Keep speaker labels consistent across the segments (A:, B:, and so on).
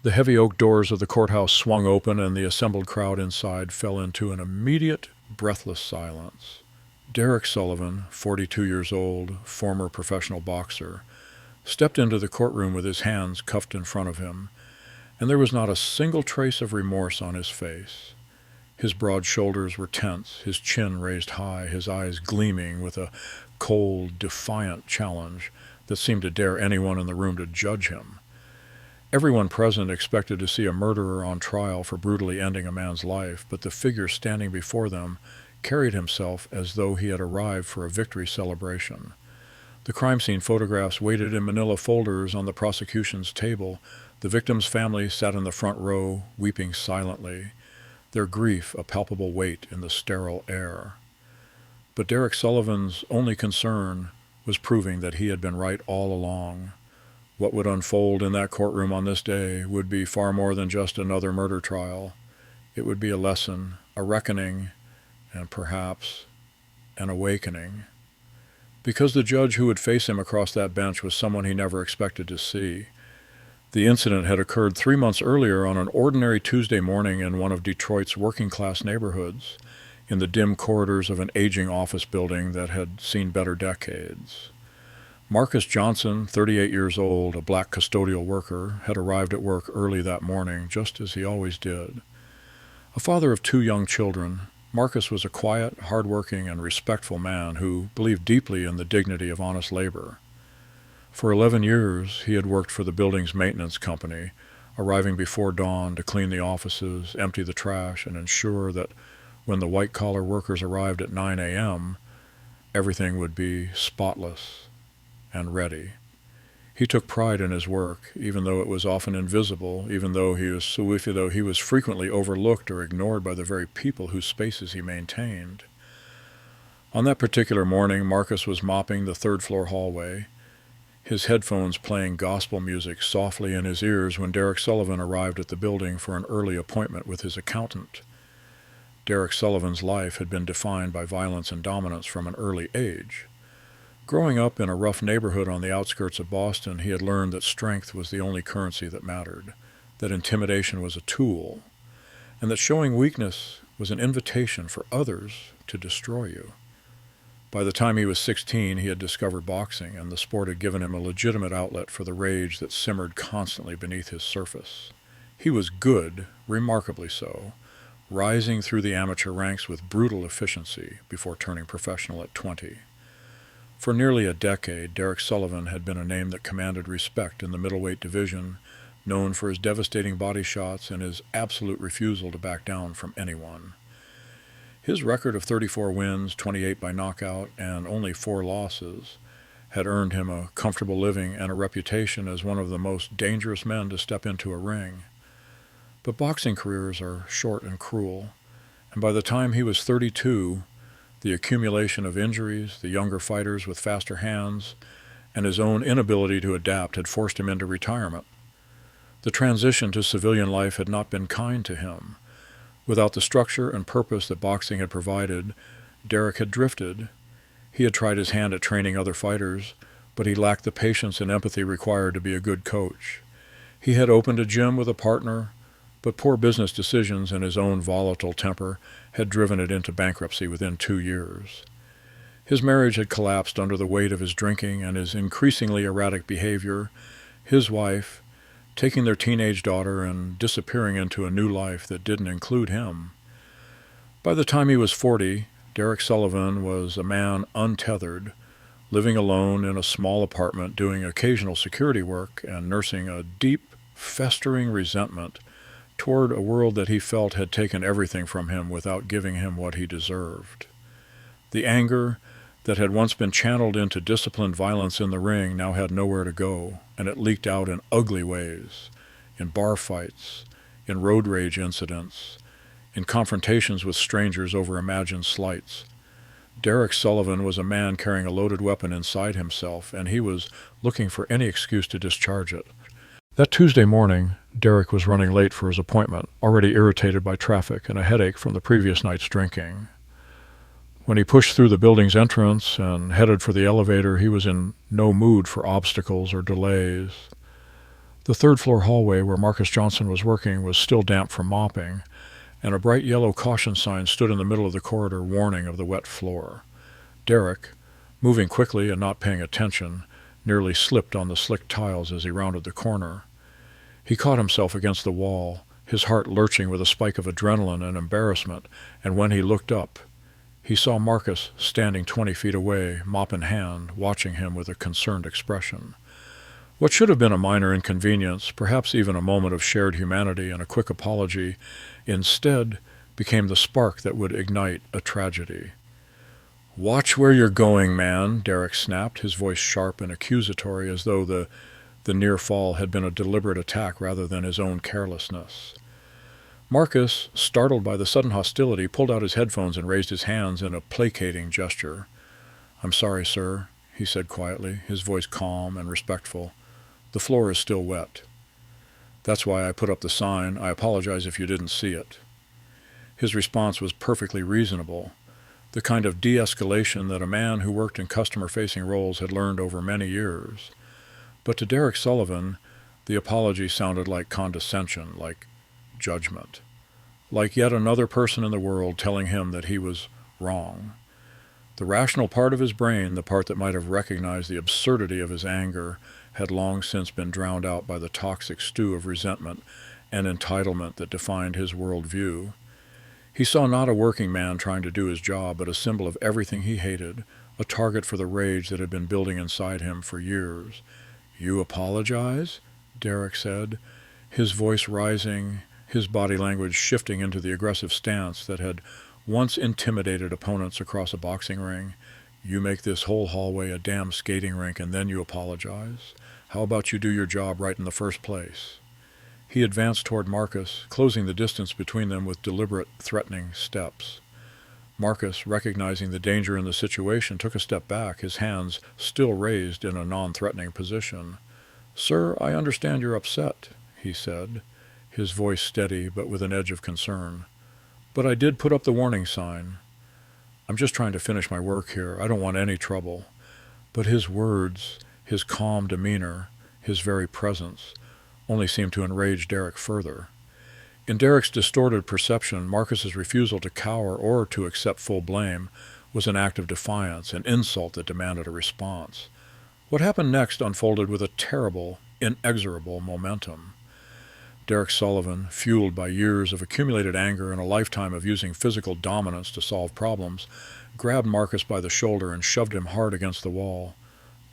A: The heavy oak doors of the courthouse swung open, and the assembled crowd inside fell into an immediate, breathless silence. Derek Sullivan, 42 years old, former professional boxer, stepped into the courtroom with his hands cuffed in front of him, and there was not a single trace of remorse on his face. His broad shoulders were tense, his chin raised high, his eyes gleaming with a cold, defiant challenge that seemed to dare anyone in the room to judge him. Everyone present expected to see a murderer on trial for brutally ending a man's life, but the figure standing before them carried himself as though he had arrived for a victory celebration. The crime scene photographs waited in manila folders on the prosecution's table. The victim's family sat in the front row, weeping silently, their grief a palpable weight in the sterile air. But Derek Sullivan's only concern was proving that he had been right all along. What would unfold in that courtroom on this day would be far more than just another murder trial. It would be a lesson, a reckoning, and perhaps an awakening. Because the judge who would face him across that bench was someone he never expected to see. The incident had occurred 3 months earlier on an ordinary Tuesday morning in one of Detroit's working-class neighborhoods, in the dim corridors of an aging office building that had seen better decades. Marcus Johnson, 38 years old, a black custodial worker, had arrived at work early that morning, just as he always did. A father of 2 young children, Marcus was a quiet, hard-working, and respectful man who believed deeply in the dignity of honest labor. For 11 years, he had worked for the building's maintenance company, arriving before dawn to clean the offices, empty the trash, and ensure that when the white-collar workers arrived at 9 a.m., everything would be spotless and ready. He took pride in his work, even though it was often invisible, even though he was frequently overlooked or ignored by the very people whose spaces he maintained. On that particular morning, Marcus was mopping the third-floor hallway, his headphones playing gospel music softly in his ears when Derek Sullivan arrived at the building for an early appointment with his accountant. Derek Sullivan's life had been defined by violence and dominance from an early age. Growing up in a rough neighborhood on the outskirts of Boston, he had learned that strength was the only currency that mattered, that intimidation was a tool, and that showing weakness was an invitation for others to destroy you. By the time he was 16, he had discovered boxing, and the sport had given him a legitimate outlet for the rage that simmered constantly beneath his surface. He was good, remarkably so, rising through the amateur ranks with brutal efficiency before turning professional at 20. For nearly a decade, Derek Sullivan had been a name that commanded respect in the middleweight division, known for his devastating body shots and his absolute refusal to back down from anyone. His record of 34 wins, 28 by knockout, and only 4 losses had earned him a comfortable living and a reputation as one of the most dangerous men to step into a ring. But boxing careers are short and cruel, and by the time he was 32, the accumulation of injuries, the younger fighters with faster hands, and his own inability to adapt had forced him into retirement. The transition to civilian life had not been kind to him. Without the structure and purpose that boxing had provided, Derek had drifted. He had tried his hand at training other fighters, but he lacked the patience and empathy required to be a good coach. He had opened a gym with a partner, but poor business decisions and his own volatile temper had driven it into bankruptcy within 2 years. His marriage had collapsed under the weight of his drinking and his increasingly erratic behavior. His wife, taking their teenage daughter and disappearing into a new life that didn't include him. By the time he was 40, Derek Sullivan was a man untethered, living alone in a small apartment, doing occasional security work and nursing a deep, festering resentment toward a world that he felt had taken everything from him without giving him what he deserved. The anger that had once been channeled into disciplined violence in the ring now had nowhere to go, and it leaked out in ugly ways, in bar fights, in road rage incidents, in confrontations with strangers over imagined slights. Derek Sullivan was a man carrying a loaded weapon inside himself, and he was looking for any excuse to discharge it. That Tuesday morning, Derek was running late for his appointment, already irritated by traffic and a headache from the previous night's drinking. When he pushed through the building's entrance and headed for the elevator, he was in no mood for obstacles or delays. The third-floor hallway where Marcus Johnson was working was still damp from mopping, and a bright yellow caution sign stood in the middle of the corridor warning of the wet floor. Derek, moving quickly and not paying attention, nearly slipped on the slick tiles as he rounded the corner. He caught himself against the wall, his heart lurching with a spike of adrenaline and embarrassment, and when he looked up, he saw Marcus standing 20 feet away, mop in hand, watching him with a concerned expression. What should have been a minor inconvenience, perhaps even a moment of shared humanity and a quick apology, instead became the spark that would ignite a tragedy. "Watch where you're going, man," Derek snapped, his voice sharp and accusatory, as though the near fall had been a deliberate attack rather than his own carelessness. Marcus, startled by the sudden hostility, pulled out his headphones and raised his hands in a placating gesture. "I'm sorry, sir," he said quietly, his voice calm and respectful. "The floor is still wet. That's why I put up the sign. I apologize if you didn't see it." His response was perfectly reasonable, the kind of de-escalation that a man who worked in customer-facing roles had learned over many years. But to Derek Sullivan, the apology sounded like condescension, like judgment, like yet another person in the world telling him that he was wrong. The rational part of his brain, the part that might have recognized the absurdity of his anger, had long since been drowned out by the toxic stew of resentment and entitlement that defined his worldview. He saw not a working man trying to do his job, but a symbol of everything he hated, a target for the rage that had been building inside him for years. "You apologize?" Derek said, his voice rising, his body language shifting into the aggressive stance that had once intimidated opponents across a boxing ring. "You make this whole hallway a damn skating rink and then you apologize? How about you do your job right in the first place?" He advanced toward Marcus, closing the distance between them with deliberate, threatening steps. Marcus, recognizing the danger in the situation, took a step back, his hands still raised in a non-threatening position. "Sir, I understand you're upset," he said, his voice steady but with an edge of concern. "But I did put up the warning sign. I'm just trying to finish my work here. I don't want any trouble." But his words, his calm demeanor, his very presence, only seemed to enrage Derek further. In Derek's distorted perception, Marcus's refusal to cower or to accept full blame was an act of defiance, an insult that demanded a response. What happened next unfolded with a terrible, inexorable momentum. Derek Sullivan, fueled by years of accumulated anger and a lifetime of using physical dominance to solve problems, grabbed Marcus by the shoulder and shoved him hard against the wall.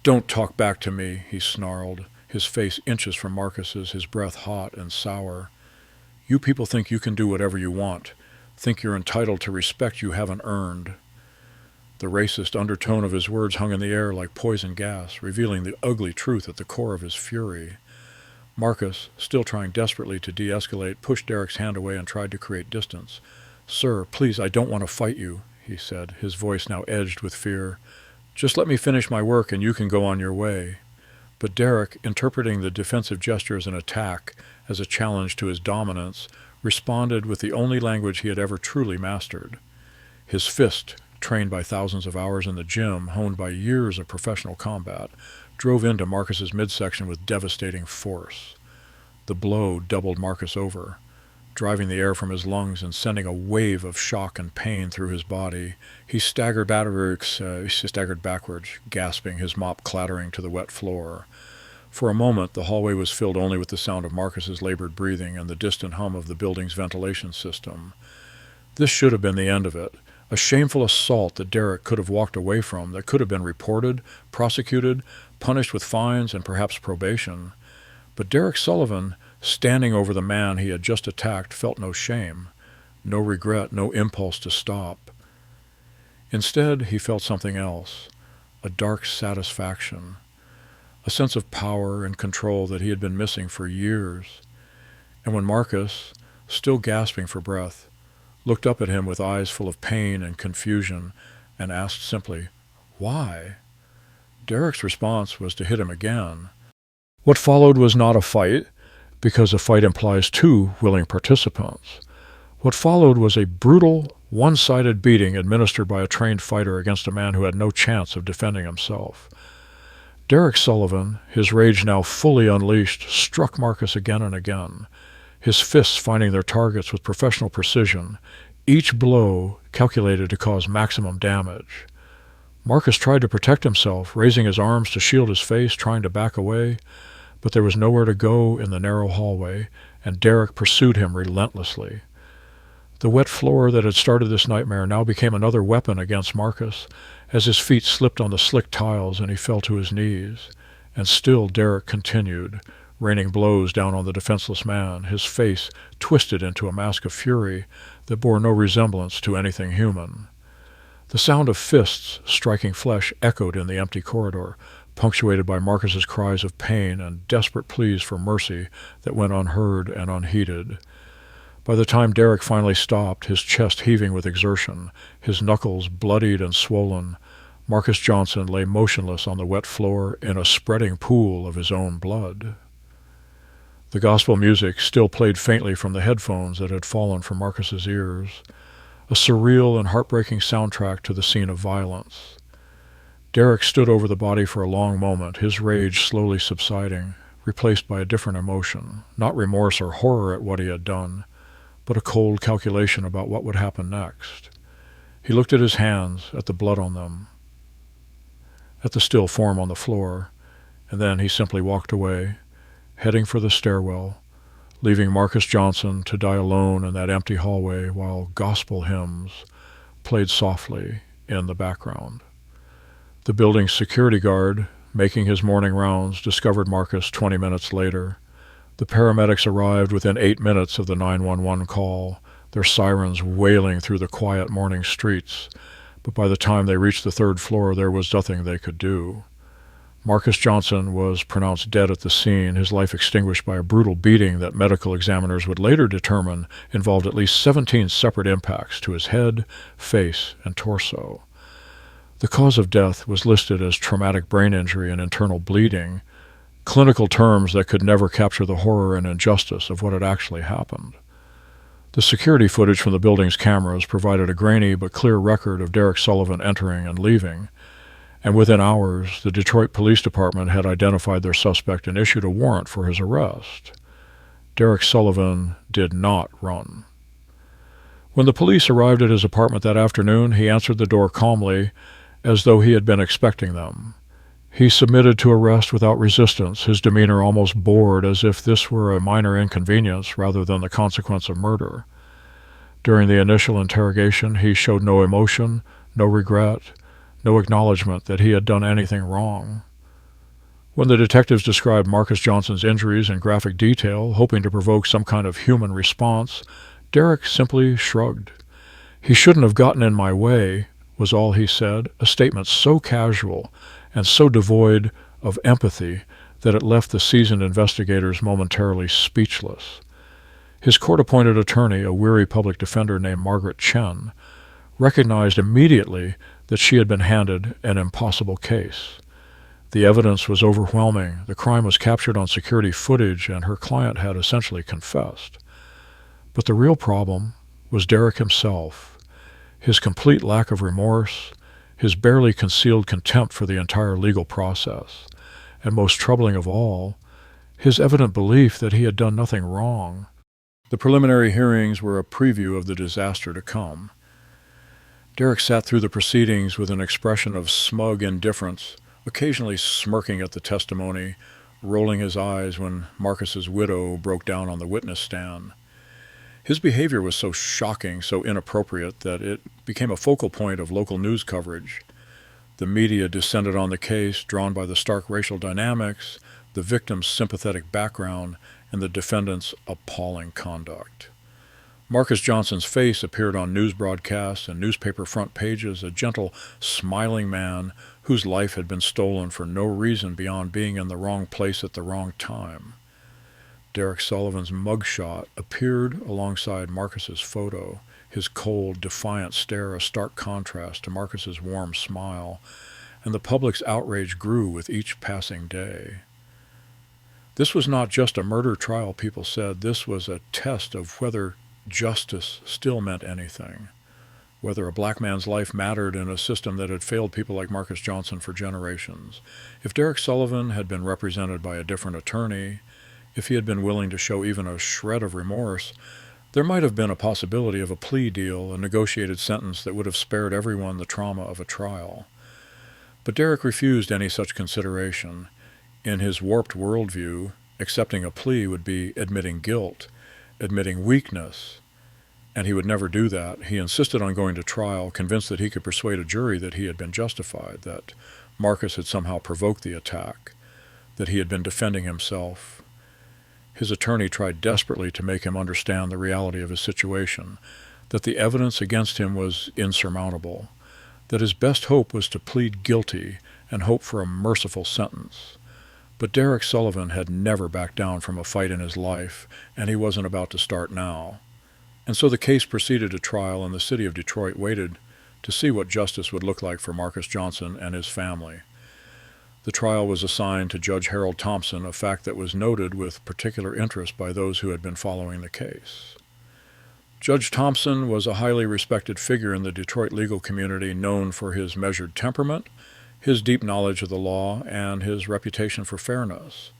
A: "Don't talk back to me," he snarled, his face inches from Marcus's, his breath hot and sour. "You people think you can do whatever you want, think you're entitled to respect you haven't earned." The racist undertone of his words hung in the air like poison gas, revealing the ugly truth at the core of his fury. Marcus, still trying desperately to de-escalate, pushed Derek's hand away and tried to create distance. "Sir, please, I don't want to fight you," he said, his voice now edged with fear. "Just let me finish my work and you can go on your way." But Derek, interpreting the defensive gesture as an attack, as a challenge to his dominance, responded with the only language he had ever truly mastered. His fist, trained by thousands of hours in the gym, honed by years of professional combat, drove into Marcus's midsection with devastating force. The blow doubled Marcus over, driving the air from his lungs and sending a wave of shock and pain through his body. He staggered backwards, gasping, his mop clattering to the wet floor. For a moment, the hallway was filled only with the sound of Marcus's labored breathing and the distant hum of the building's ventilation system. This should have been the end of it, a shameful assault that Derek could have walked away from, that could have been reported, prosecuted, punished with fines and perhaps probation. But Derek Sullivan, standing over the man he had just attacked, felt no shame, no regret, no impulse to stop. Instead, he felt something else, a dark satisfaction, a sense of power and control that he had been missing for years. And when Marcus, still gasping for breath, looked up at him with eyes full of pain and confusion and asked simply, "Why?" Derek's response was to hit him again. What followed was not a fight, because a fight implies two willing participants. What followed was a brutal, one-sided beating administered by a trained fighter against a man who had no chance of defending himself. Derek Sullivan, his rage now fully unleashed, struck Marcus again and again, his fists finding their targets with professional precision, each blow calculated to cause maximum damage. Marcus tried to protect himself, raising his arms to shield his face, trying to back away, but there was nowhere to go in the narrow hallway, and Derek pursued him relentlessly. The wet floor that had started this nightmare now became another weapon against Marcus, as his feet slipped on the slick tiles and he fell to his knees. And still Derek continued, raining blows down on the defenseless man, his face twisted into a mask of fury that bore no resemblance to anything human. The sound of fists striking flesh echoed in the empty corridor, punctuated by Marcus's cries of pain and desperate pleas for mercy that went unheard and unheeded. By the time Derek finally stopped, his chest heaving with exertion, his knuckles bloodied and swollen, Marcus Johnson lay motionless on the wet floor in a spreading pool of his own blood. The gospel music still played faintly from the headphones that had fallen from Marcus's ears, a surreal and heartbreaking soundtrack to the scene of violence. Derek stood over the body for a long moment, his rage slowly subsiding, replaced by a different emotion, not remorse or horror at what he had done, but a cold calculation about what would happen next. He looked at his hands, at the blood on them, at the still form on the floor, and then he simply walked away, heading for the stairwell, leaving Marcus Johnson to die alone in that empty hallway while gospel hymns played softly in the background. The building's security guard, making his morning rounds, discovered Marcus 20 minutes later. The paramedics arrived within 8 minutes of the 911 call, their sirens wailing through the quiet morning streets, but by the time they reached the third floor there was nothing they could do. Marcus Johnson was pronounced dead at the scene, his life extinguished by a brutal beating that medical examiners would later determine involved at least 17 separate impacts to his head, face, and torso. The cause of death was listed as traumatic brain injury and internal bleeding, clinical terms that could never capture the horror and injustice of what had actually happened. The security footage from the building's cameras provided a grainy but clear record of Derek Sullivan entering and leaving, and within hours the Detroit Police Department had identified their suspect and issued a warrant for his arrest. Derek Sullivan did not run. When the police arrived at his apartment that afternoon, he answered the door calmly, as though he had been expecting them. He submitted to arrest without resistance, his demeanor almost bored, as if this were a minor inconvenience rather than the consequence of murder. During the initial interrogation, he showed no emotion, no regret, no acknowledgement that he had done anything wrong. When the detectives described Marcus Johnson's injuries in graphic detail, hoping to provoke some kind of human response, Derek simply shrugged. "He shouldn't have gotten in my way," was all he said, a statement so casual and so devoid of empathy that it left the seasoned investigators momentarily speechless. His court-appointed attorney, a weary public defender named Margaret Chen, recognized immediately that she had been handed an impossible case. The evidence was overwhelming, the crime was captured on security footage, and her client had essentially confessed. But the real problem was Derek himself, his complete lack of remorse, his barely concealed contempt for the entire legal process, and most troubling of all, his evident belief that he had done nothing wrong. The preliminary hearings were a preview of the disaster to come. Derek sat through the proceedings with an expression of smug indifference, occasionally smirking at the testimony, rolling his eyes when Marcus's widow broke down on the witness stand. His behavior was so shocking, so inappropriate, that it became a focal point of local news coverage. The media descended on the case, drawn by the stark racial dynamics, the victim's sympathetic background, and the defendant's appalling conduct. Marcus Johnson's face appeared on news broadcasts and newspaper front pages, a gentle, smiling man whose life had been stolen for no reason beyond being in the wrong place at the wrong time. Derek Sullivan's mugshot appeared alongside Marcus's photo, his cold, defiant stare a stark contrast to Marcus's warm smile, and the public's outrage grew with each passing day. This was not just a murder trial, people said. This was a test of whether justice still meant anything, whether a black man's life mattered in a system that had failed people like Marcus Johnson for generations. If Derek Sullivan had been represented by a different attorney, if he had been willing to show even a shred of remorse, there might have been a possibility of a plea deal, a negotiated sentence that would have spared everyone the trauma of a trial. But Derek refused any such consideration. In his warped worldview, accepting a plea would be admitting guilt, admitting weakness, and he would never do that. He insisted on going to trial, convinced that he could persuade a jury that he had been justified, that Marcus had somehow provoked the attack, that he had been defending himself. His attorney tried desperately to make him understand the reality of his situation, that the evidence against him was insurmountable, that his best hope was to plead guilty and hope for a merciful sentence. But Derek Sullivan had never backed down from a fight in his life, and he wasn't about to start now. And so the case proceeded to trial, and the city of Detroit waited to see what justice would look like for Marcus Johnson and his family. The trial was assigned to Judge Harold Thompson, a fact that was noted with particular interest by those who had been following the case. Judge Thompson was a highly respected figure in the Detroit legal community, known for his measured temperament, his deep knowledge of the law, and his reputation for fairness.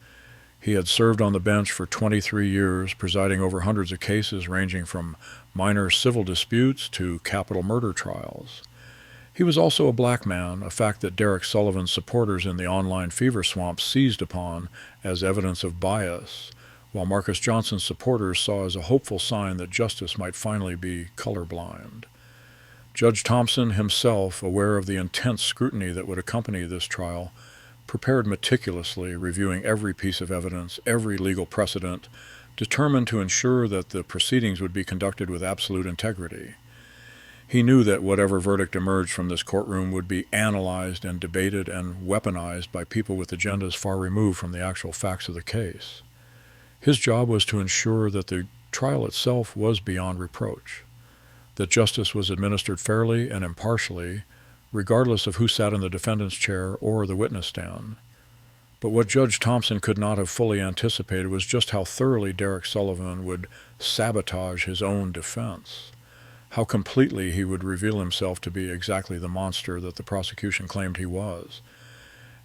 A: He had served on the bench for 23 years, presiding over hundreds of cases ranging from minor civil disputes to capital murder trials. He was also a black man, a fact that Derek Sullivan's supporters in the online fever swamp seized upon as evidence of bias, while Marcus Johnson's supporters saw as a hopeful sign that justice might finally be colorblind. Judge Thompson himself, aware of the intense scrutiny that would accompany this trial, prepared meticulously, reviewing every piece of evidence, every legal precedent, determined to ensure that the proceedings would be conducted with absolute integrity. He knew that whatever verdict emerged from this courtroom would be analyzed and debated and weaponized by people with agendas far removed from the actual facts of the case. His job was to ensure that the trial itself was beyond reproach, that justice was administered fairly and impartially, regardless of who sat in the defendant's chair or the witness stand. But what Judge Thompson could not have fully anticipated was just how thoroughly Derek Sullivan would sabotage his own defense, how completely he would reveal himself to be exactly the monster that the prosecution claimed he was.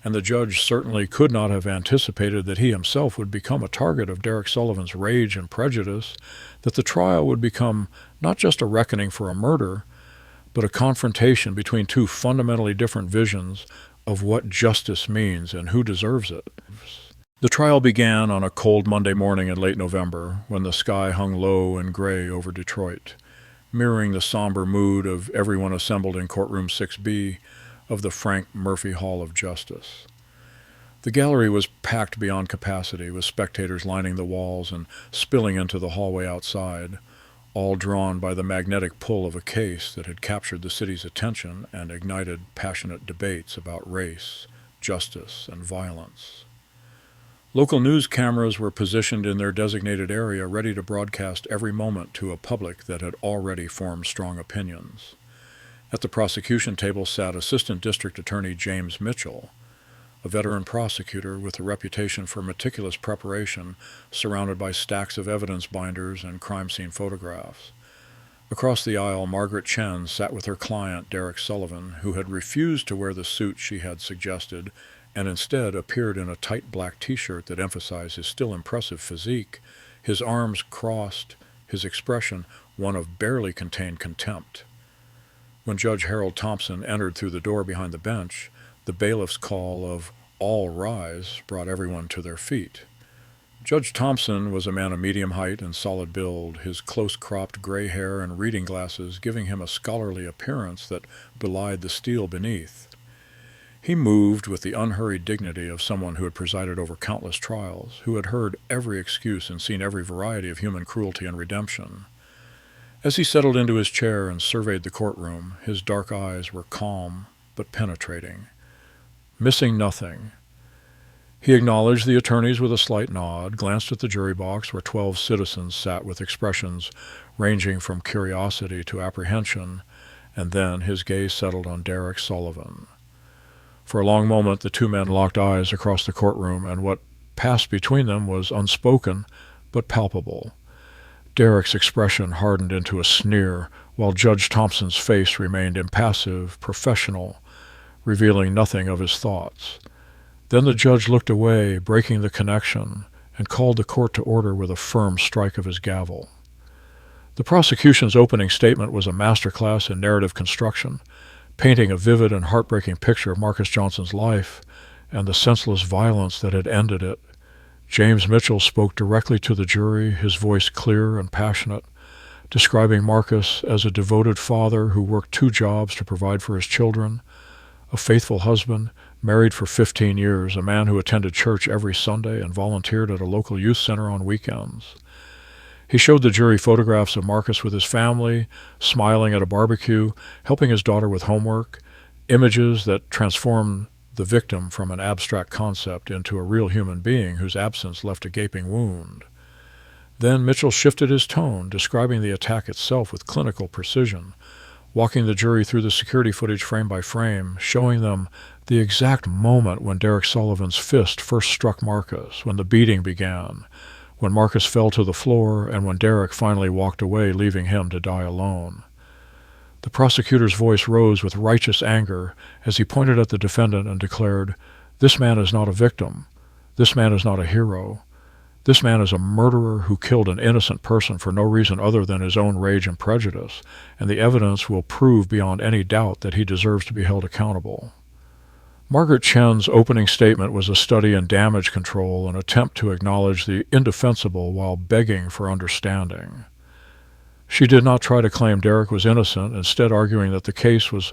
A: And the judge certainly could not have anticipated that he himself would become a target of Derek Sullivan's rage and prejudice, that the trial would become not just a reckoning for a murder, but a confrontation between two fundamentally different visions of what justice means and who deserves it. The trial began on a cold Monday morning in late November, when the sky hung low and gray over Detroit, mirroring the somber mood of everyone assembled in Courtroom 6B of the Frank Murphy Hall of Justice. The gallery was packed beyond capacity, with spectators lining the walls and spilling into the hallway outside, all drawn by the magnetic pull of a case that had captured the city's attention and ignited passionate debates about race, justice, and violence. Local news cameras were positioned in their designated area, ready to broadcast every moment to a public that had already formed strong opinions. At the prosecution table sat Assistant District Attorney James Mitchell, a veteran prosecutor with a reputation for meticulous preparation, surrounded by stacks of evidence binders and crime scene photographs. Across the aisle, Margaret Chen sat with her client, Derek Sullivan, who had refused to wear the suit she had suggested and instead appeared in a tight black T-shirt that emphasized his still impressive physique, his arms crossed, his expression one of barely contained contempt. When Judge Harold Thompson entered through the door behind the bench, the bailiff's call of "all rise" brought everyone to their feet. Judge Thompson was a man of medium height and solid build, his close-cropped gray hair and reading glasses giving him a scholarly appearance that belied the steel beneath. He moved with the unhurried dignity of someone who had presided over countless trials, who had heard every excuse and seen every variety of human cruelty and redemption. As he settled into his chair and surveyed the courtroom, his dark eyes were calm but penetrating, missing nothing. He acknowledged the attorneys with a slight nod, glanced at the jury box where 12 citizens sat with expressions ranging from curiosity to apprehension, and then his gaze settled on Derek Sullivan. For a long moment the two men locked eyes across the courtroom, and what passed between them was unspoken but palpable. Derek's expression hardened into a sneer, while Judge Thompson's face remained impassive, professional, revealing nothing of his thoughts. Then the judge looked away, breaking the connection, and called the court to order with a firm strike of his gavel. The prosecution's opening statement was a masterclass in narrative construction, painting a vivid and heartbreaking picture of Marcus Johnson's life and the senseless violence that had ended it. James Mitchell spoke directly to the jury, his voice clear and passionate, describing Marcus as a devoted father who worked 2 jobs to provide for his children, a faithful husband, married for 15 years, a man who attended church every Sunday and volunteered at a local youth center on weekends. He showed the jury photographs of Marcus with his family, smiling at a barbecue, helping his daughter with homework, images that transformed the victim from an abstract concept into a real human being whose absence left a gaping wound. Then Mitchell shifted his tone, describing the attack itself with clinical precision, walking the jury through the security footage frame by frame, showing them the exact moment when Derek Sullivan's fist first struck Marcus, when the beating began, when Marcus fell to the floor, and when Derek finally walked away, leaving him to die alone. The prosecutor's voice rose with righteous anger as he pointed at the defendant and declared, "This man is not a victim. This man is not a hero. This man is a murderer who killed an innocent person for no reason other than his own rage and prejudice, and the evidence will prove beyond any doubt that he deserves to be held accountable." Margaret Chen's opening statement was a study in damage control, an attempt to acknowledge the indefensible while begging for understanding. She did not try to claim Derek was innocent, instead arguing that the case was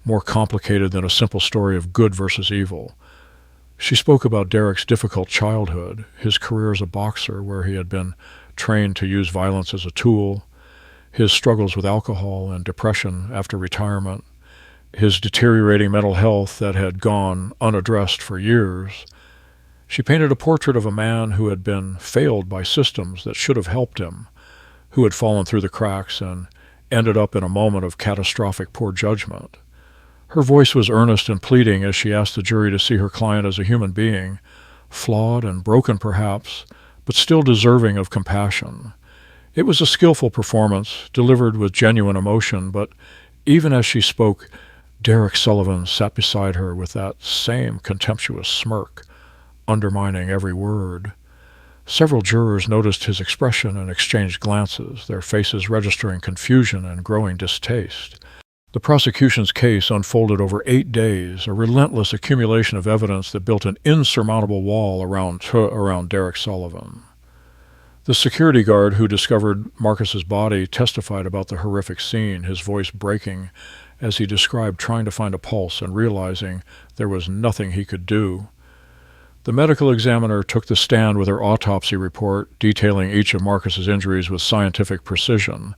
A: more complicated than a simple story of good versus evil. She spoke about Derek's difficult childhood, his career as a boxer where he had been trained to use violence as a tool, his struggles with alcohol and depression after retirement, his deteriorating mental health that had gone unaddressed for years. She painted a portrait of a man who had been failed by systems that should have helped him, who had fallen through the cracks and ended up in a moment of catastrophic poor judgment. Her voice was earnest and pleading as she asked the jury to see her client as a human being, flawed and broken perhaps, but still deserving of compassion. It was a skillful performance, delivered with genuine emotion, but even as she spoke, Derek Sullivan sat beside her with that same contemptuous smirk, undermining every word. Several jurors noticed his expression and exchanged glances, their faces registering confusion and growing distaste. The prosecution's case unfolded over 8 days, a relentless accumulation of evidence that built an insurmountable wall around Derek Sullivan. The security guard who discovered Marcus's body testified about the horrific scene, his voice breaking as he described trying to find a pulse and realizing there was nothing he could do. The medical examiner took the stand with her autopsy report, detailing each of Marcus's injuries with scientific precision,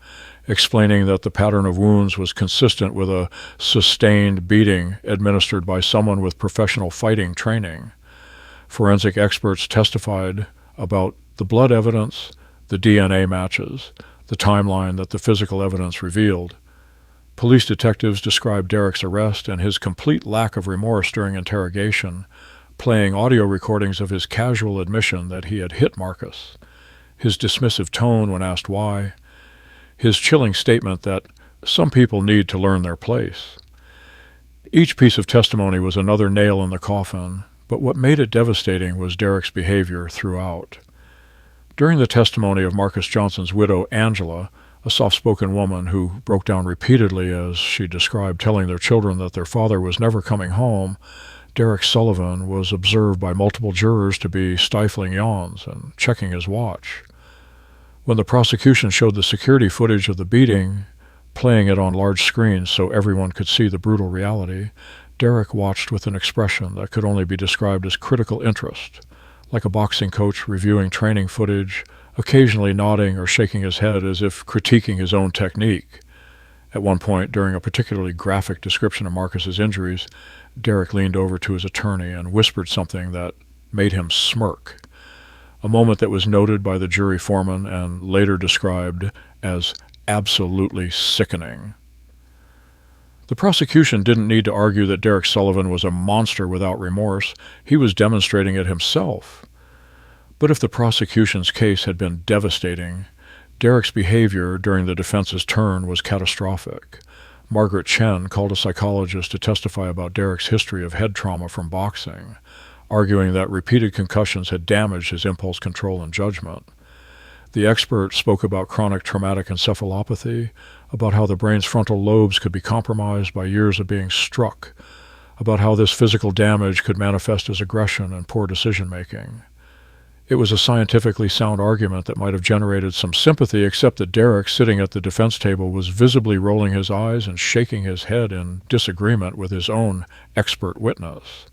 A: explaining that the pattern of wounds was consistent with a sustained beating administered by someone with professional fighting training. Forensic experts testified about the blood evidence, the DNA matches, the timeline that the physical evidence revealed. Police detectives described Derek's arrest and his complete lack of remorse during interrogation, playing audio recordings of his casual admission that he had hit Marcus, his dismissive tone when asked why, his chilling statement that some people need to learn their place. Each piece of testimony was another nail in the coffin, but what made it devastating was Derek's behavior throughout. During the testimony of Marcus Johnson's widow, Angela, a soft-spoken woman who broke down repeatedly as she described telling their children that their father was never coming home, Derek Sullivan was observed by multiple jurors to be stifling yawns and checking his watch. When the prosecution showed the security footage of the beating, playing it on large screens so everyone could see the brutal reality, Derek watched with an expression that could only be described as critical interest, like a boxing coach reviewing training footage, occasionally nodding or shaking his head as if critiquing his own technique. At one point, during a particularly graphic description of Marcus's injuries, Derek leaned over to his attorney and whispered something that made him smirk, a moment that was noted by the jury foreman and later described as absolutely sickening. The prosecution didn't need to argue that Derek Sullivan was a monster without remorse. He was demonstrating it himself. But if the prosecution's case had been devastating, Derek's behavior during the defense's turn was catastrophic. Margaret Chen called a psychologist to testify about Derek's history of head trauma from boxing, arguing that repeated concussions had damaged his impulse control and judgment. The expert spoke about chronic traumatic encephalopathy, about how the brain's frontal lobes could be compromised by years of being struck, about how this physical damage could manifest as aggression and poor decision-making. It was a scientifically sound argument that might have generated some sympathy, except that Derek, sitting at the defense table, was visibly rolling his eyes and shaking his head in disagreement with his own expert witness.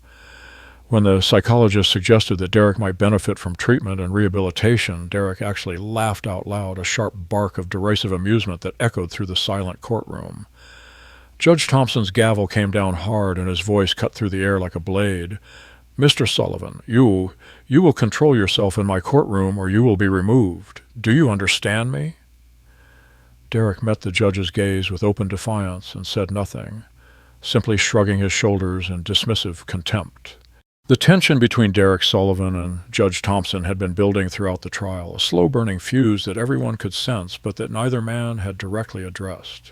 A: When the psychologist suggested that Derek might benefit from treatment and rehabilitation, Derek actually laughed out loud, a sharp bark of derisive amusement that echoed through the silent courtroom. Judge Thompson's gavel came down hard, and his voice cut through the air like a blade. "Mr. Sullivan, you will control yourself in my courtroom, or you will be removed. Do you understand me?" Derek met the judge's gaze with open defiance and said nothing, simply shrugging his shoulders in dismissive contempt. The tension between Derek Sullivan and Judge Thompson had been building throughout the trial, a slow-burning fuse that everyone could sense, but that neither man had directly addressed.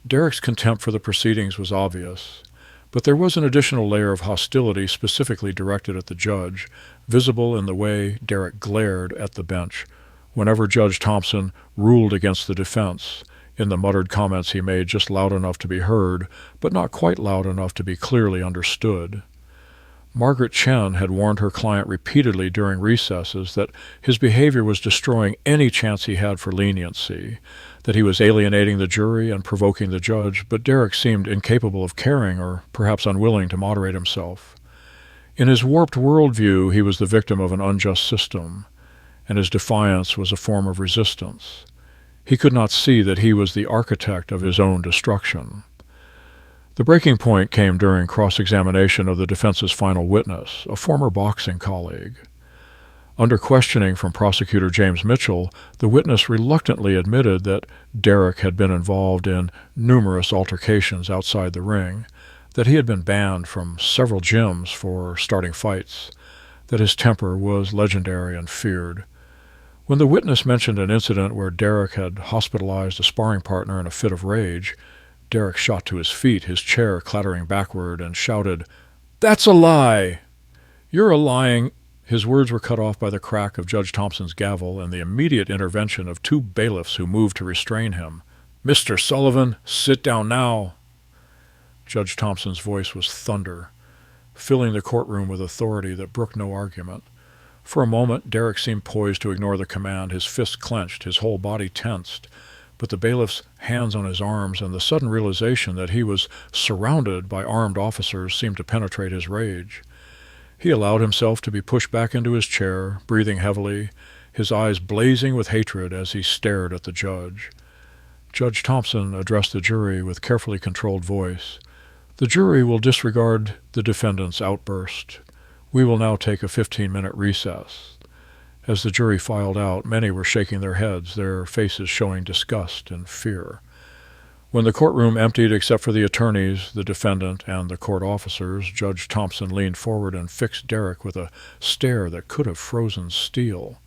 A: Derek's contempt for the proceedings was obvious, but there was an additional layer of hostility specifically directed at the judge, visible in the way Derek glared at the bench whenever Judge Thompson ruled against the defense, in the muttered comments he made just loud enough to be heard, but not quite loud enough to be clearly understood. Margaret Chen had warned her client repeatedly during recesses that his behavior was destroying any chance he had for leniency, that he was alienating the jury and provoking the judge, but Derek seemed incapable of caring or perhaps unwilling to moderate himself. In his warped worldview, he was the victim of an unjust system, and his defiance was a form of resistance. He could not see that he was the architect of his own destruction. The breaking point came during cross-examination of the defense's final witness, a former boxing colleague. Under questioning from prosecutor James Mitchell, the witness reluctantly admitted that Derek had been involved in numerous altercations outside the ring, that he had been banned from several gyms for starting fights, that his temper was legendary and feared. When the witness mentioned an incident where Derek had hospitalized a sparring partner in a fit of rage, Derek shot to his feet, his chair clattering backward, and shouted, "That's a lie! You're a lying—" His words were cut off by the crack of Judge Thompson's gavel and the immediate intervention of two bailiffs who moved to restrain him. "Mr. Sullivan, sit down now!" Judge Thompson's voice was thunder, filling the courtroom with authority that brooked no argument. For a moment, Derek seemed poised to ignore the command, his fists clenched, his whole body tensed. But the bailiff's hands on his arms and the sudden realization that he was surrounded by armed officers seemed to penetrate his rage. He allowed himself to be pushed back into his chair, breathing heavily, his eyes blazing with hatred as he stared at the judge. Judge Thompson addressed the jury with carefully controlled voice. "The jury will disregard the defendant's outburst. We will now take a 15-minute recess." As the jury filed out, many were shaking their heads, their faces showing disgust and fear. When the courtroom emptied except for the attorneys, the defendant, and the court officers, Judge Thompson leaned forward and fixed Derek with a stare that could have frozen steel.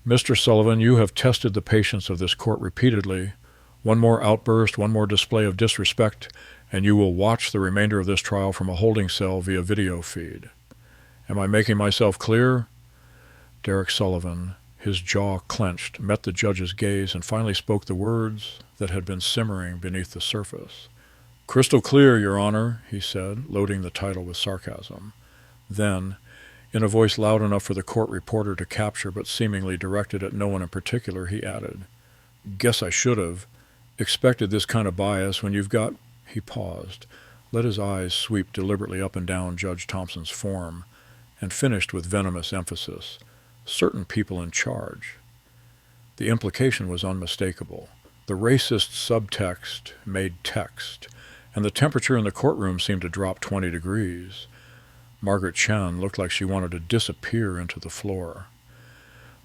A: "Mr. Sullivan, you have tested the patience of this court repeatedly. One more outburst, one more display of disrespect, and you will watch the remainder of this trial from a holding cell via video feed. Am I making myself clear?" Derek Sullivan, his jaw clenched, met the judge's gaze and finally spoke the words that had been simmering beneath the surface. "Crystal clear, Your Honor," he said, loading the title with sarcasm. Then, in a voice loud enough for the court reporter to capture but seemingly directed at no one in particular, he added, "Guess I should have. Expected this kind of bias when you've got—" He paused, let his eyes sweep deliberately up and down Judge Thompson's form, and finished with venomous emphasis. "Certain people in charge." The implication was unmistakable. The racist subtext made text, and the temperature in the courtroom seemed to drop 20 degrees. Margaret Chen looked like she wanted to disappear into the floor.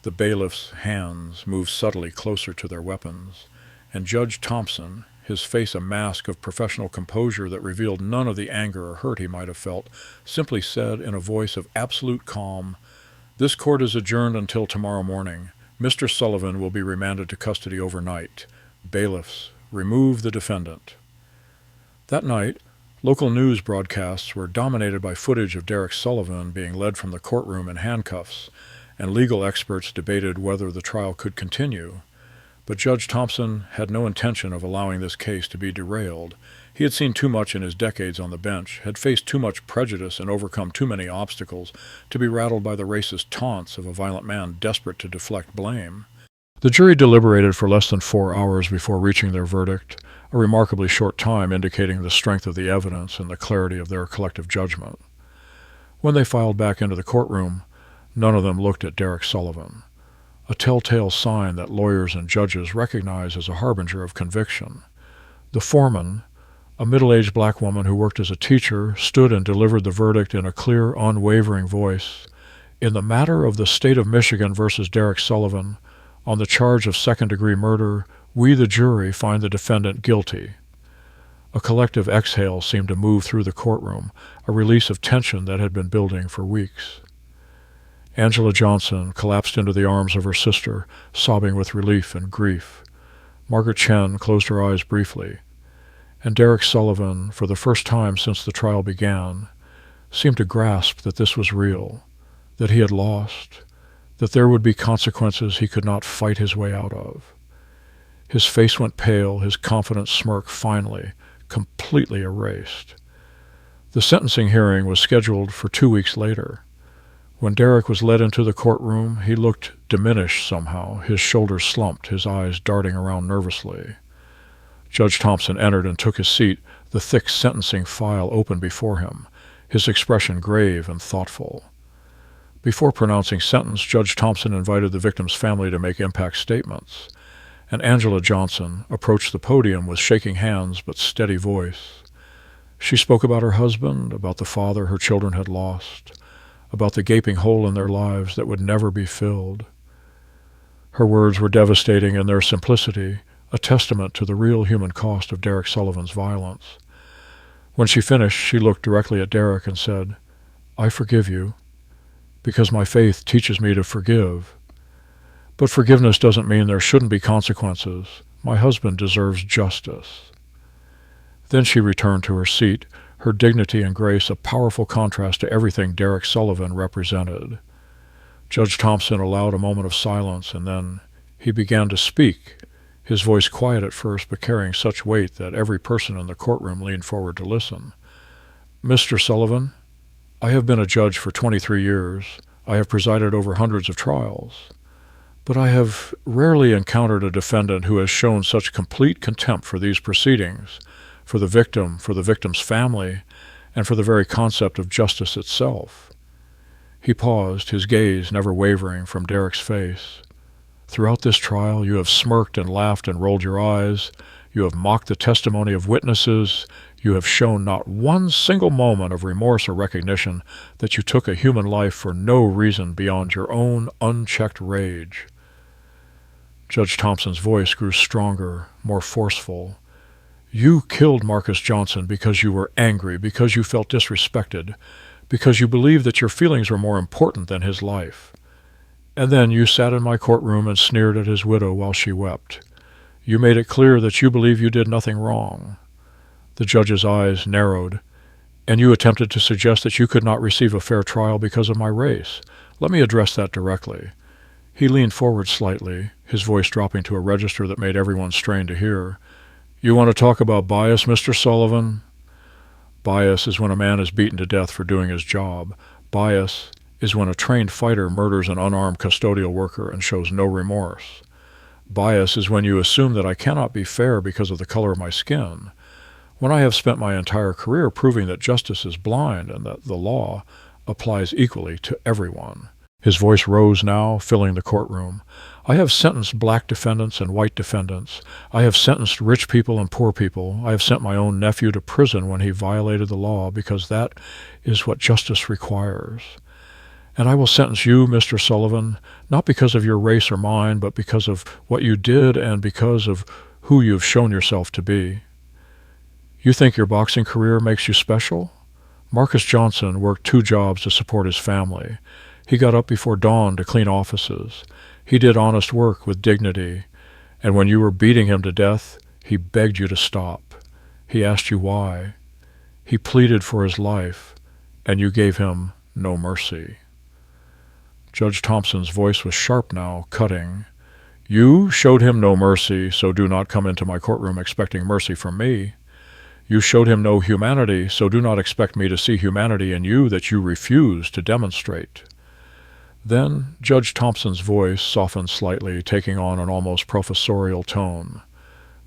A: The bailiff's hands moved subtly closer to their weapons, and Judge Thompson, his face a mask of professional composure that revealed none of the anger or hurt he might have felt, simply said in a voice of absolute calm, "This court is adjourned until tomorrow morning. Mr. Sullivan will be remanded to custody overnight. Bailiffs, remove the defendant. That night, local news broadcasts were dominated by footage of Derek Sullivan being led from the courtroom in handcuffs, and legal experts debated whether the trial could continue. But Judge Thompson had no intention of allowing this case to be derailed. He had seen too much in his decades on the bench, had faced too much prejudice and overcome too many obstacles to be rattled by the racist taunts of a violent man desperate to deflect blame. The jury deliberated for less than 4 hours before reaching their verdict, a remarkably short time indicating the strength of the evidence and the clarity of their collective judgment. When they filed back into the courtroom, none of them looked at Derek Sullivan, a telltale sign that lawyers and judges recognize as a harbinger of conviction. The foreman, a middle-aged black woman who worked as a teacher, stood and delivered the verdict in a clear, unwavering voice. In the matter of the state of Michigan versus Derek Sullivan, on the charge of second-degree murder, we, the jury, find the defendant guilty. A collective exhale seemed to move through the courtroom, a release of tension that had been building for weeks. Angela Johnson collapsed into the arms of her sister, sobbing with relief and grief. Margaret Chen closed her eyes briefly, and Derek Sullivan, for the first time since the trial began, seemed to grasp that this was real, that he had lost, that there would be consequences he could not fight his way out of. His face went pale, his confident smirk finally, completely erased. The sentencing hearing was scheduled for 2 weeks later. When Derek was led into the courtroom, he looked diminished somehow, his shoulders slumped, his eyes darting around nervously. Judge Thompson entered and took his seat, the thick sentencing file open before him, his expression grave and thoughtful. Before pronouncing sentence, Judge Thompson invited the victim's family to make impact statements, and Angela Johnson approached the podium with shaking hands but steady voice. She spoke about her husband, about the father her children had lost, about the gaping hole in their lives that would never be filled. Her words were devastating in their simplicity, a testament to the real human cost of Derek Sullivan's violence. When she finished, she looked directly at Derek and said, "I forgive you, because my faith teaches me to forgive. But forgiveness doesn't mean there shouldn't be consequences. My husband deserves justice." Then she returned to her seat, her dignity and grace a powerful contrast to everything Derek Sullivan represented. Judge Thompson allowed a moment of silence, and then he began to speak, his voice quiet at first but carrying such weight that every person in the courtroom leaned forward to listen. "Mr. Sullivan, I have been a judge for 23 years. I have presided over hundreds of trials. But I have rarely encountered a defendant who has shown such complete contempt for these proceedings, for the victim's family, and for the very concept of justice itself." He paused, his gaze never wavering from Derek's face. "Throughout this trial you have smirked and laughed and rolled your eyes. You have mocked the testimony of witnesses. You have shown not one single moment of remorse or recognition that you took a human life for no reason beyond your own unchecked rage." Judge Thompson's voice grew stronger, more forceful. "You killed Marcus Johnson because you were angry, because you felt disrespected, because you believed that your feelings were more important than his life. And then you sat in my courtroom and sneered at his widow while she wept. You made it clear that you believe you did nothing wrong." The judge's eyes narrowed. "And you attempted to suggest that you could not receive a fair trial because of my race. Let me address that directly." He leaned forward slightly, his voice dropping to a register that made everyone strain to hear. "You want to talk about bias, Mr. Sullivan?" Bias is when a man is beaten to death for doing his job. Bias is when a trained fighter murders an unarmed custodial worker and shows no remorse. Bias is when you assume that I cannot be fair because of the color of my skin, when I have spent my entire career proving that justice is blind and that the law applies equally to everyone. His voice rose now, filling the courtroom. "I have sentenced black defendants and white defendants. I have sentenced rich people and poor people. I have sent my own nephew to prison when he violated the law because that is what justice requires. And I will sentence you, Mr. Sullivan, not because of your race or mine, but because of what you did and because of who you have shown yourself to be. You think your boxing career makes you special? Marcus Johnson worked 2 jobs to support his family. He got up before dawn to clean offices. He did honest work with dignity, and when you were beating him to death, he begged you to stop. He asked you why. He pleaded for his life, and you gave him no mercy. Judge Thompson's voice was sharp now, cutting. You showed him no mercy, so do not come into my courtroom expecting mercy from me. You showed him no humanity, so do not expect me to see humanity in you that you refuse to demonstrate. Then Judge Thompson's voice softened slightly, taking on an almost professorial tone.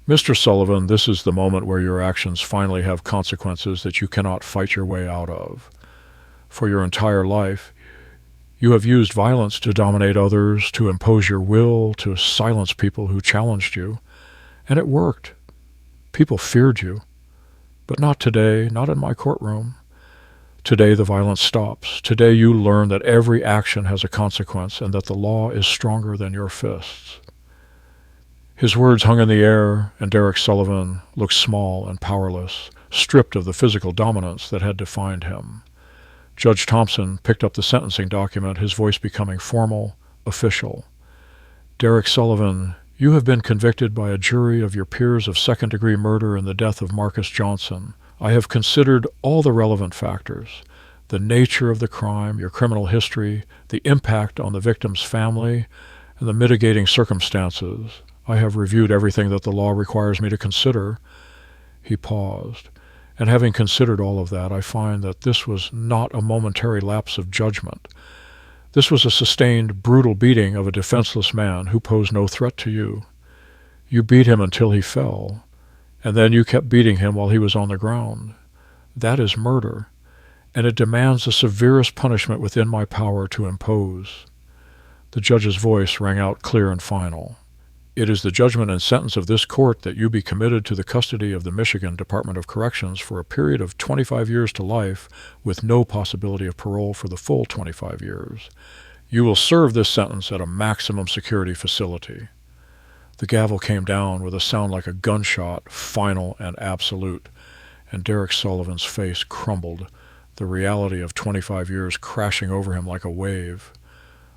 A: Mr. Sullivan, this is the moment where your actions finally have consequences that you cannot fight your way out of. For your entire life, you have used violence to dominate others, to impose your will, to silence people who challenged you. And it worked. People feared you. But not today, not in my courtroom. Today the violence stops. Today you learn that every action has a consequence and that the law is stronger than your fists. His words hung in the air, and Derek Sullivan looked small and powerless, stripped of the physical dominance that had defined him. Judge Thompson picked up the sentencing document, his voice becoming formal, official. Derek Sullivan, you have been convicted by a jury of your peers of second-degree murder in the death of Marcus Johnson. I have considered all the relevant factors, the nature of the crime, your criminal history, the impact on the victim's family, and the mitigating circumstances. I have reviewed everything that the law requires me to consider. He paused. And having considered all of that, I find that this was not a momentary lapse of judgment. This was a sustained, brutal beating of a defenseless man who posed no threat to you. You beat him until he fell, and then you kept beating him while he was on the ground. That is murder, and it demands the severest punishment within my power to impose. The judge's voice rang out clear and final. It is the judgment and sentence of this court that you be committed to the custody of the Michigan Department of Corrections for a period of 25 years to life with no possibility of parole for the full 25 years. You will serve this sentence at a maximum security facility. The gavel came down with a sound like a gunshot, final and absolute, and Derek Sullivan's face crumbled, the reality of 25 years crashing over him like a wave.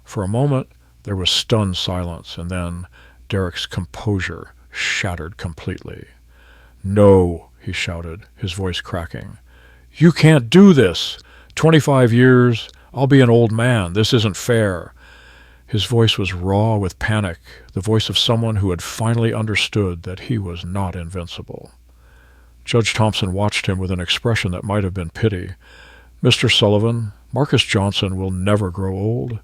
A: For a moment there was stunned silence, and then Derek's composure shattered completely. "No," he shouted, his voice cracking. "You can't do this! 25 years, I'll be an old man. This isn't fair." His voice was raw with panic, the voice of someone who had finally understood that he was not invincible. Judge Thompson watched him with an expression that might have been pity. "Mr. Sullivan, Marcus Johnson will never grow old.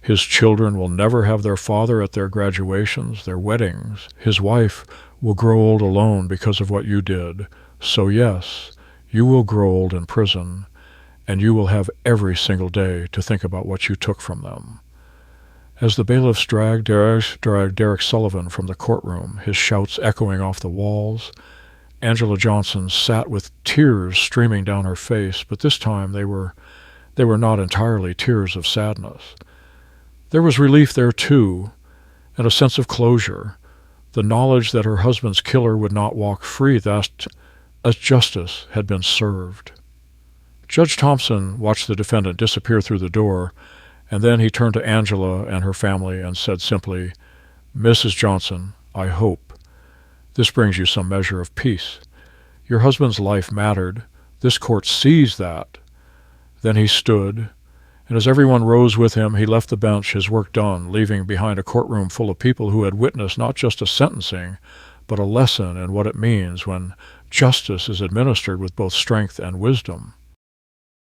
A: His children will never have their father at their graduations, their weddings. His wife will grow old alone because of what you did. So yes, you will grow old in prison, and you will have every single day to think about what you took from them." As the bailiffs dragged Derek Sullivan from the courtroom, his shouts echoing off the walls, Angela Johnson sat with tears streaming down her face, but this time they were not entirely tears of sadness. There was relief there, too, and a sense of closure, the knowledge that her husband's killer would not walk free, that justice had been served. Judge Thompson watched the defendant disappear through the door, and then he turned to Angela and her family and said simply, "Mrs. Johnson, I hope this brings you some measure of peace. Your husband's life mattered. This court sees that." Then he stood, and as everyone rose with him, he left the bench, his work done, leaving behind a courtroom full of people who had witnessed not just a sentencing, but a lesson in what it means when justice is administered with both strength and wisdom.